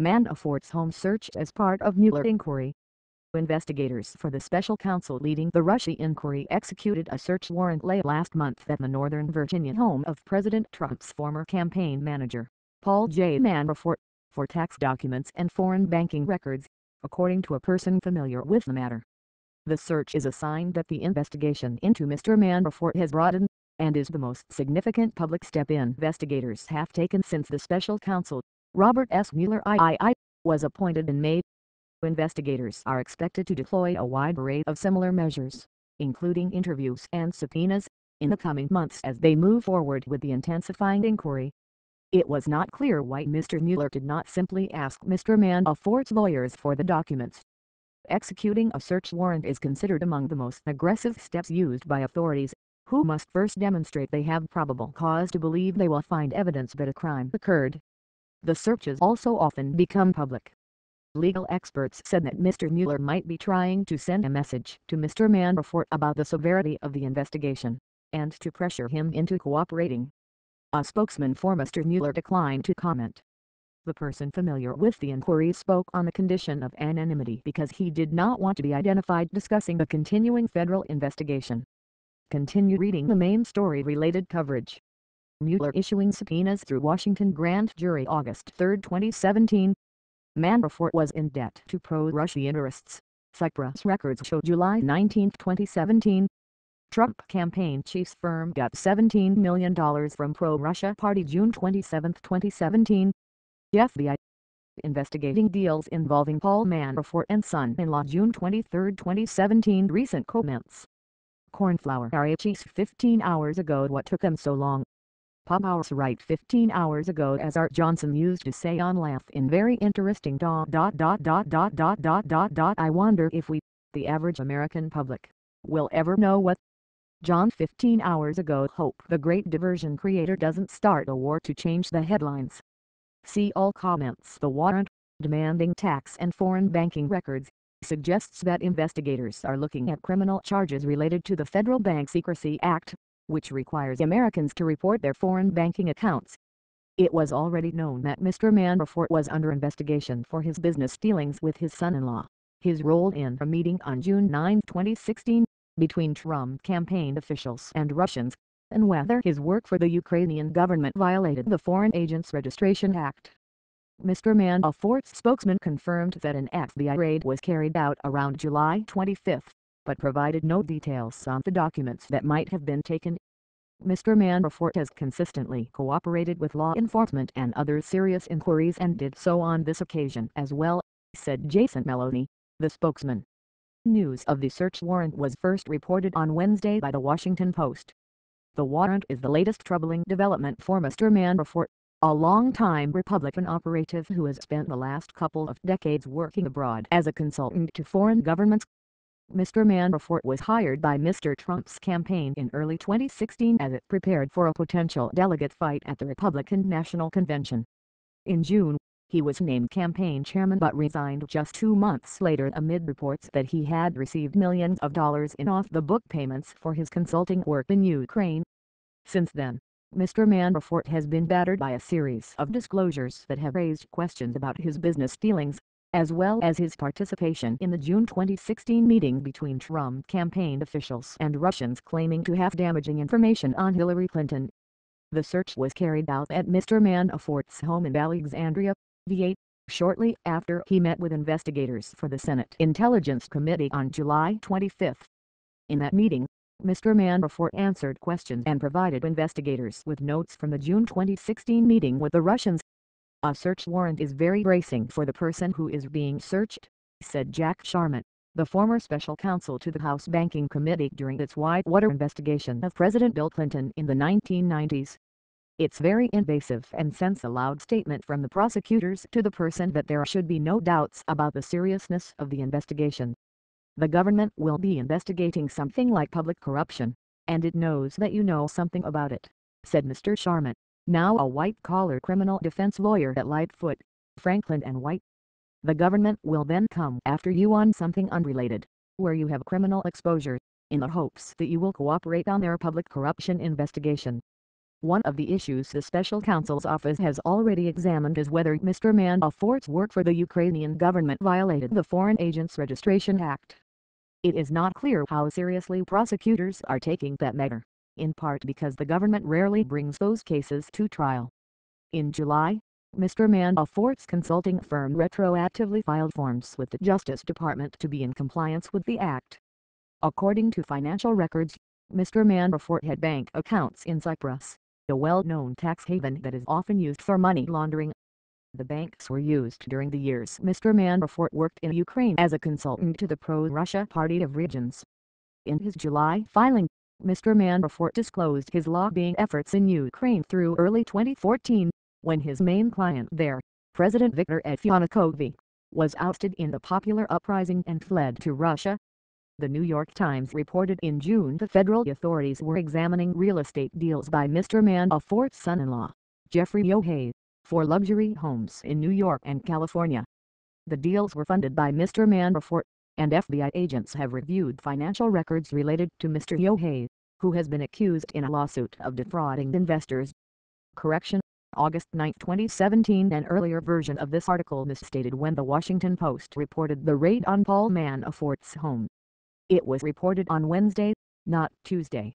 Manafort's home searched as part of Mueller inquiry. Investigators for the special counsel leading the Russia inquiry executed a search warrant late last month at the Northern Virginia home of President Trump's former campaign manager, Paul J. Manafort, for tax documents and foreign banking records, according to a person familiar with the matter. The search is a sign that the investigation into Mr. Manafort has broadened, and is the most significant public step investigators have taken since the special counsel, Robert S. Mueller III, was appointed in May. Investigators are expected to deploy a wide array of similar measures, including interviews and subpoenas, in the coming months as they move forward with the intensifying inquiry. It was not clear why Mr. Mueller did not simply ask Mr. Manafort's lawyers for the documents. Executing a search warrant is considered among the most aggressive steps used by authorities, who must first demonstrate they have probable cause to believe they will find evidence that a crime occurred. The searches also often become public. Legal experts said that Mr. Mueller might be trying to send a message to Mr. Manafort about the severity of the investigation, and to pressure him into cooperating. A spokesman for Mr. Mueller declined to comment. The person familiar with the inquiry spoke on the condition of anonymity because he did not want to be identified discussing the continuing federal investigation. Continue reading the main story-related coverage. Mueller issuing subpoenas through Washington grand jury August 3, 2017. Manafort was in debt to pro-Russia interests, Cyprus records show July 19, 2017. Trump campaign chief's firm got $17 million from pro-Russia party June 27, 2017. FBI investigating deals involving Paul Manafort and son-in-law June 23, 2017. Recent comments. Cornflower cheese 15 hours ago. What took them so long? Pop hours right 15 hours ago, as Art Johnson used to say on Laugh in very interesting ... I wonder if we, the average American public, will ever know what John 15 hours ago. Hope the great diversion creator doesn't start a war to change the headlines. See all comments. The warrant, demanding tax and foreign banking records, suggests that investigators are looking at criminal charges related to the Federal Bank Secrecy Act, which requires Americans to report their foreign banking accounts. It was already known that Mr. Manafort was under investigation for his business dealings with his son-in-law, his role in a meeting on June 9, 2016, between Trump campaign officials and Russians, and whether his work for the Ukrainian government violated the Foreign Agents Registration Act. Mr. Manafort's spokesman confirmed that an FBI raid was carried out around July 25, but provided no details on the documents that might have been taken. Mr. Manafort has consistently cooperated with law enforcement and other serious inquiries, and did so on this occasion as well, said Jason Maloney, the spokesman. News of the search warrant was first reported on Wednesday by the Washington Post. The warrant is the latest troubling development for Mr. Manafort, a long-time Republican operative who has spent the last couple of decades working abroad as a consultant to foreign governments. Mr. Manafort was hired by Mr. Trump's campaign in early 2016 as it prepared for a potential delegate fight at the Republican National Convention. In June, he was named campaign chairman but resigned just 2 months later amid reports that he had received millions of dollars in off-the-book payments for his consulting work in Ukraine. Since then, Mr. Manafort has been battered by a series of disclosures that have raised questions about his business dealings, as well as his participation in the June 2016 meeting between Trump campaign officials and Russians claiming to have damaging information on Hillary Clinton. The search was carried out at Mr. Manafort's home in Alexandria, VA, shortly after he met with investigators for the Senate Intelligence Committee on July 25. In that meeting, Mr. Manafort answered questions and provided investigators with notes from the June 2016 meeting with the Russians. A search warrant is very bracing for the person who is being searched, said Jack Sharman, the former special counsel to the House Banking Committee during its Whitewater investigation of President Bill Clinton in the 1990s. It's very invasive and sends a loud statement from the prosecutors to the person that there should be no doubts about the seriousness of the investigation. The government will be investigating something like public corruption, and it knows that you know something about it, said Mr. Sharman, now a white-collar criminal defense lawyer at Lightfoot, Franklin and White. The government will then come after you on something unrelated, where you have criminal exposure, in the hopes that you will cooperate on their public corruption investigation. One of the issues the special counsel's office has already examined is whether Mr. Manafort's work for the Ukrainian government violated the Foreign Agents Registration Act. It is not clear how seriously prosecutors are taking that matter, in part because the government rarely brings those cases to trial. In July, Mr. Manafort's consulting firm retroactively filed forms with the Justice Department to be in compliance with the act. According to financial records, Mr. Manafort had bank accounts in Cyprus, a well-known tax haven that is often used for money laundering. The banks were used during the years Mr. Manafort worked in Ukraine as a consultant to the pro-Russia Party of Regions. In his July filing, Mr. Manafort disclosed his lobbying efforts in Ukraine through early 2014, when his main client there, President Viktor Yanukovych, was ousted in the popular uprising and fled to Russia. The New York Times reported in June the federal authorities were examining real estate deals by Mr. Manafort's son-in-law, Jeffrey Yohe, for luxury homes in New York and California. The deals were funded by Mr. Manafort, and FBI agents have reviewed financial records related to Mr. Yohe, who has been accused in a lawsuit of defrauding investors. Correction: August 9, 2017. An earlier version of this article misstated when the Washington Post reported the raid on Paul Manafort's home. It was reported on Wednesday, not Tuesday.